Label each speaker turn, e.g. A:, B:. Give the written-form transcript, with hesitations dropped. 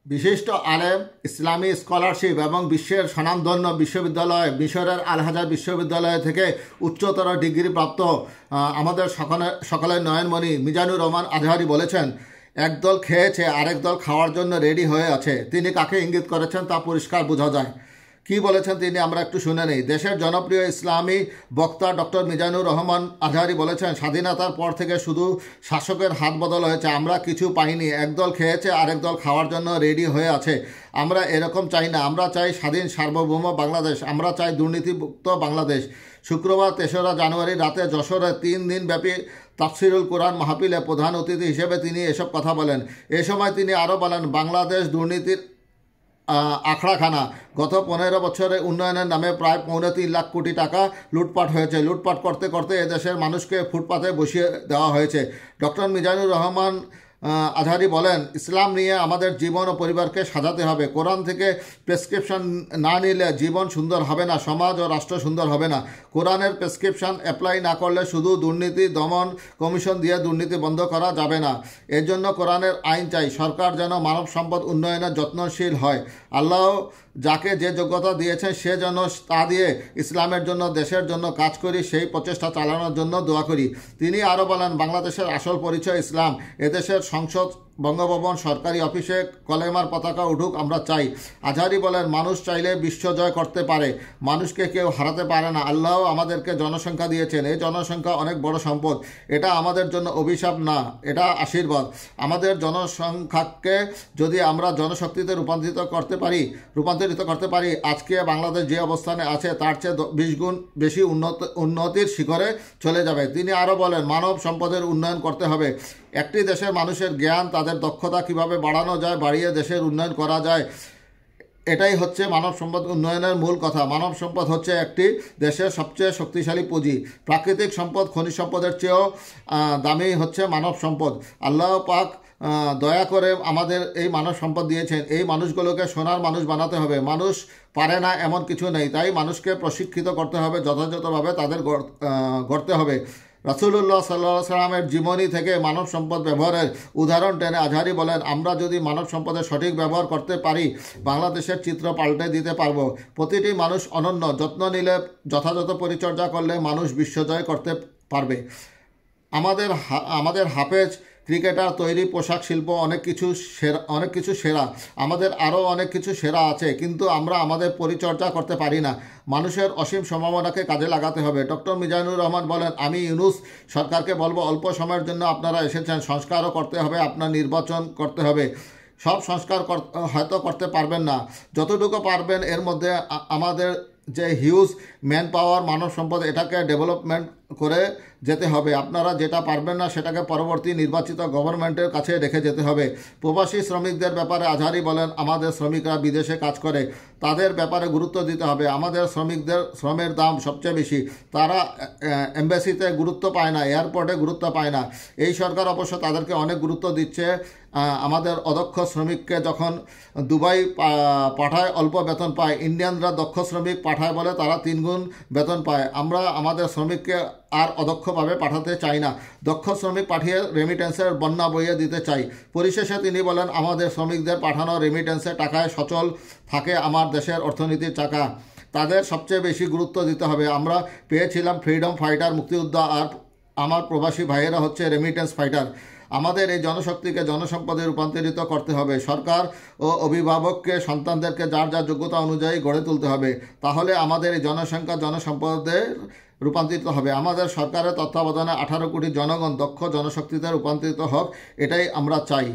A: বিশিষ্ট আলেম, ইসলামী স্কলারশিপ এবং বিশ্বের স্বনামধন্য বিশ্ববিদ্যালয় মিশরের আল হাজার বিশ্ববিদ্যালয় থেকে উচ্চতর ডিগ্রি প্রাপ্ত আমাদের সকলের নয়নমণি মিজানুর রহমান আজহারি বলেছেন, একদল খেয়েছে আরেক দল খাওয়ার জন্য রেডি হয়ে আছে। তিনি কাকে ইঙ্গিত করেছেন তা পরিষ্কার বোঝা যায়। কি বলেছেন তিনি আমরা একটু শুনে নেই। দেশের জনপ্রিয় ইসলামী বক্তা ডক্টর মিজানুর রহমান আজহারি বলেছেন, স্বাধীনতার পর থেকে শুধু শাসকের হাত বদল হয়েছে, আমরা কিছু পাইনি। একদল খেয়েছে আরেক দল খাওয়ার জন্য রেডি হয়ে আছে। আমরা এরকম চাই না। আমরা চাই স্বাধীন সার্বভৌম বাংলাদেশ। আমরা চাই দুর্নীতিমুক্ত বাংলাদেশ। শুক্রবার ৩রা জানুয়ারি রাতে যশোরে ৩ দিনব্যাপী তাফসিরুল কোরআন মাহফিলে প্রধান অতিথি হিসেবে তিনি এসব কথা বলেন। এ সময় তিনি আরও বলেন, বাংলাদেশ দুর্নীতির আখড়াখানা। গত 15 বছরে উন্নয়নের নামে প্রায় 3.25 লাখ কোটি টাকা লুটপাট হয়েছে। লুটপাট করতে করতে এদেশের মানুষকে ফুটপাতে বসিয়ে দেওয়া হয়েছে। ডক্টর মিজানুর রহমান আজহারি বলেন, ইসলাম নিয়ে আমাদের জীবন ও পরিবারকে সাজাতে হবে। কোরআন থেকে প্রেসক্রিপশন না নিলে জীবন সুন্দর হবে না, সমাজ ও রাষ্ট্র সুন্দর হবে না। কোরআনের প্রেসক্রিপশন অ্যাপ্লাই না করলে শুধু দুর্নীতি দমন কমিশন দিয়ে দুর্নীতি বন্ধ করা যাবে না। এর জন্য কোরআনের আইন চাই। সরকার যেন মানব সম্পদ উন্নয়নে যত্নশীল হয়। আল্লাহ যাকে যে যোগ্যতা দিয়েছেন সে যেন তা দিয়ে ইসলামের জন্য, দেশের জন্য কাজ করি, সেই প্রচেষ্টা চালানোর জন্য দোয়া করি। তিনি আরও বলেন, বাংলাদেশের আসল পরিচয় ইসলাম। এদেশের সংসদ, বঙ্গভবন, সরকারি অফিসে কলেমার পতাকা উঠুক, আমরা চাই। আজহারি বলেন, মানুষ চাইলে বিশ্ব জয় করতে পারে, মানুষকে কেউ হারাতে পারে না। আল্লাহ আমাদেরকে জনসংখ্যা দিয়েছেন। এই জনসংখ্যা অনেক বড় সম্পদ। এটা আমাদের জন্য অভিশাপ না, এটা আশীর্বাদ। আমাদের জনসংখ্যাকে যদি আমরা জনশক্তিতে রূপান্তরিত করতে পারি, আজকে বাংলাদেশ যে অবস্থানে আছে তার চেয়ে 20 গুণ বেশি উন্নতির শিখরে চলে যাবে। তিনি আরও বলেন, মানব সম্পদের উন্নয়ন করতে হবে। একটি দেশের মানুষের জ্ঞান, তাদের দক্ষতা কিভাবে বাড়ানো যায়, বাড়িয়ে দেশের উন্নয়ন করা যায়, এটাই হচ্ছে মানব সম্পদ উন্নয়নের মূল কথা। মানব সম্পদ হচ্ছে একটি দেশের সবচেয়ে শক্তিশালী পুঁজি। প্রাকৃতিক সম্পদ, খনিজ সম্পদের চেয়েও দামি হচ্ছে মানব সম্পদ। আল্লাহ পাক দয়া করে আমাদের এই মানব সম্পদ দিয়েছেন। এই মানুষগুলোকে সোনার মানুষ বানাতে হবে। মানুষ পারে না এমন কিছু নেই, তাই মানুষকে প্রশিক্ষিত করতে হবে, যথাযথভাবে তাদের গড়তে হবে। রাসূলুল্লাহ সাল্লাল্লাহু আলাইহি সাল্লামের জীবনী থেকে মানব সম্পদ ব্যবহারের উদাহরণ টেনে আজহারি বলেন, আমরা যদি মানব সম্পদের সঠিক ব্যবহার করতে পারি, বাংলাদেশের চিত্র পাল্টে দিতে পারব। প্রতিটি মানুষ অনন্য। যত্ন নিলে, যথাযথ পরিচর্যা করলে মানুষ বিশ্বজয় করতে পারবে। আমাদের হাফেজ, ক্রিকেটার, তৈরি, পোশাক শিল্প অনেক কিছু সেরা। আমাদের আরও অনেক কিছু সেরা আছে, কিন্তু আমরা আমাদের পরিচর্যা করতে পারি না। মানুষের অসীম সম্ভাবনাকে কাজে লাগাতে হবে। ডক্টর মিজানুর রহমান বলেন, আমি ইউনূস সরকারকে বলবো, অল্প সময়ের জন্য আপনারা এসেছেন, সংস্কারও করতে হবে, আপনার নির্বাচন করতে হবে। সব সংস্কার হয়তো করতে পারবেন না, যতটুকু পারবেন এর মধ্যে আমাদের যে হিউজ ম্যান পাওয়ার, মানব সম্পদ, এটাকে ডেভেলপমেন্ট করে যেতে হবে। আপনারা যেটা পারবেন না সেটাকে পরবর্তী নির্বাচিত গভর্নমেন্টের কাছে রেখে যেতে হবে। প্রবাসী শ্রমিকদের ব্যাপারে আজহারি বলেন, আমাদের শ্রমিকরা বিদেশে কাজ করে, তাদের ব্যাপারে গুরুত্ব দিতে হবে। আমাদের শ্রমিকদের শ্রমের দাম সবচেয়ে বেশি। তারা এম্বাসিতে গুরুত্ব পায় না, এয়ারপোর্টে গুরুত্ব পায় না। এই সরকার অবশ্য তাদেরকে অনেক গুরুত্ব দিচ্ছে। আমাদের অদক্ষ শ্রমিককে যখন দুবাই পাঠায় অল্প বেতন পায়, ইন্ডিয়ানরা দক্ষ শ্রমিক পাঠায় বলে তারা 3 গুণ বেতন পায়। আমরা আমাদের শ্রমিককে আর অদক্ষভাবে পাঠাতে চাই না, দক্ষ শ্রমিক পাঠিয়ে রেমিটেন্সের বন্যা বইয়ে দিতে চাই। পরিশেষে তিনি বলেন, আমাদের শ্রমিকদের পাঠানো রেমিটেন্সের টাকায় সচল থাকে আমার দেশের অর্থনীতির চাকা। তাদের সবচেয়ে বেশি গুরুত্ব দিতে হবে। আমরা পেয়েছিলাম ফ্রিডম ফাইটার, মুক্তিযোদ্ধা, আর আমার প্রবাসী ভাইয়েরা হচ্ছে রেমিটেন্স ফাইটার। আমাদের এই জনশক্তিকে জনসম্পদে রূপান্তরিত করতে হবে। সরকার ও অভিভাবককে সন্তানদেরকে যার যার যোগ্যতা অনুযায়ী গড়ে তুলতে হবে। তাহলে আমাদের এই জনসংখ্যা জনসম্পদে রূপান্তরিত হবে। আমাদের সরকারের তত্ত্বাবধানে 18 কোটি জনগণ দক্ষ জনশক্তিতে রূপান্তরিত হোক, এটাই আমরা চাই।